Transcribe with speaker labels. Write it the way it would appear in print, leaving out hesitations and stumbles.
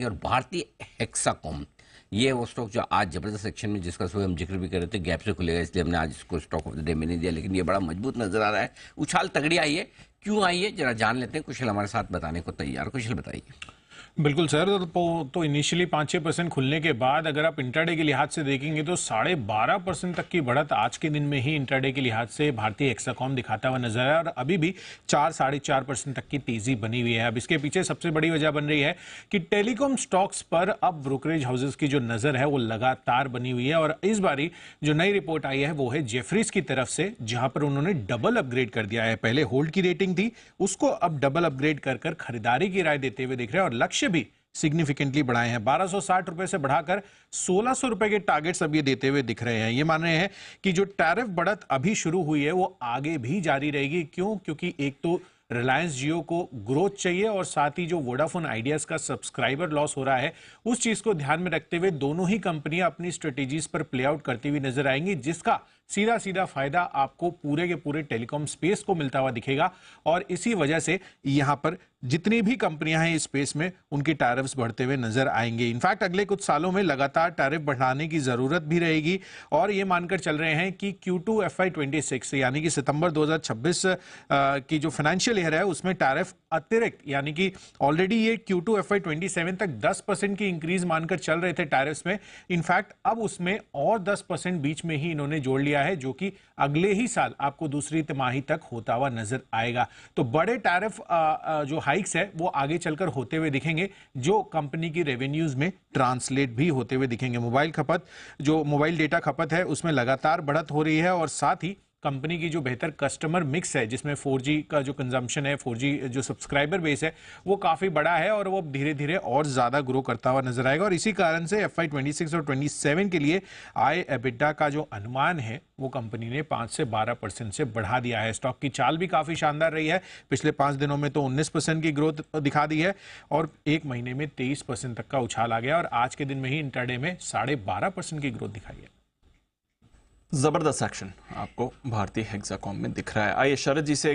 Speaker 1: और भारतीय हेक्साकॉम, ये वो स्टॉक जो आज जबरदस्त सेक्शन में, जिसका सुबह हम जिक्र भी कर रहे थे, गैप से खुलेगा, इसलिए हमने आज इसको स्टॉक ऑफ द डे में नहीं दिया, लेकिन ये बड़ा मजबूत नजर आ रहा है। उछाल तगड़ी आई है, क्यों आई है जरा जान लेते हैं। कुशल हमारे साथ बताने को तैयार। कुशल बताइए।
Speaker 2: बिल्कुल सर। तो इनिशियली 5-6% खुलने के बाद अगर आप इंट्राडे के लिहाज से देखेंगे तो 12.5% तक की बढ़त आज के दिन में ही इंट्राडे के लिहाज से भारतीय हेक्साकॉम दिखाता हुआ नजर आया, और अभी भी 4-4.5% तक की तेजी बनी हुई है। अब इसके पीछे सबसे बड़ी वजह बन रही है कि टेलीकॉम स्टॉक्स पर अब ब्रोकरेज हाउसेज की जो नजर है वो लगातार बनी हुई है, और इस बारी जो नई रिपोर्ट आई है वो है जेफरीज की तरफ से, जहां पर उन्होंने डबल अपग्रेड कर दिया है। पहले होल्ड की रेटिंग थी, उसको अब डबल अपग्रेड कर कर खरीदारी की राय देते हुए दिख रहे हैं, और लक्ष्य भी सिग्निफिकेंटली बढ़ाए हैं। 1260 रुपए से बढ़ाकर 1600 रुपए के टारगेट्स अब ये देते हुए दिख रहे हैं। ये मान रहे हैं कि जो टैरिफ बढ़त अभी शुरू हुई है वो आगे भी जारी रहेगी। क्यों? क्योंकि एक तो रिलायंस जियो को ग्रोथ चाहिए, और साथ ही जो वोडाफोन आइडियाज का सब्सक्राइबर लॉस हो रहा है उस चीज को ध्यान में रखते हुए दोनों ही कंपनियां अपनी स्ट्रेटेजीज पर प्ले आउट करती हुई नजर आएंगी, जिसका सीधा सीधा फायदा आपको पूरे के पूरे टेलीकॉम स्पेस को मिलता हुआ दिखेगा। और इसी वजह से यहां पर जितनी भी कंपनियां हैं इस स्पेस में, उनकी टैरिफ्स बढ़ते हुए नजर आएंगे। इनफैक्ट अगले कुछ सालों में लगातार टैरिफ बढ़ाने की जरूरत भी रहेगी, और ये मानकर चल रहे हैं कि Q2 FY26 यानी कि सितंबर 2026 की जो फाइनेंशियल ईयर है उसमें टैरिफ अतिरिक्त, यानी कि ऑलरेडी ये Q2 FY27 तक 10% की इंक्रीज मानकर चल रहे थे टैरिफ्स में। इनफैक्ट अब उसमें और 10% बीच में ही इन्होंने जोड़ लिया है, जो कि अगले ही साल आपको दूसरी तिमाही तक होता हुआ नजर आएगा। तो बड़े टैरिफ जो हाइक्स है वो आगे चलकर होते हुए दिखेंगे, जो कंपनी की रेवेन्यूज में ट्रांसलेट भी होते हुए दिखेंगे। मोबाइल खपत, जो मोबाइल डेटा खपत है, उसमें लगातार बढ़त हो रही है, और साथ ही कंपनी की जो बेहतर कस्टमर मिक्स है, जिसमें 4G का जो कंजम्पशन है, 4G जो सब्सक्राइबर बेस है वो काफी बड़ा है, और वो धीरे धीरे और ज्यादा ग्रो करता हुआ नजर आएगा। और इसी कारण से FY26 और 27 के लिए आय एबिटा का जो अनुमान है वो कंपनी ने 5 से 12% से बढ़ा दिया है। स्टॉक की चाल भी काफी शानदार रही है। पिछले 5 दिनों में तो 19% की ग्रोथ दिखा दी है, और एक महीने में 23% तक का उछाल आ गया, और आज के दिन में ही इंट्राडे में 12.5% की ग्रोथ दिखाई है।
Speaker 3: जबरदस्त एक्शन आपको भारतीय हेक्साकॉम में दिख रहा है। आइए शरद जी से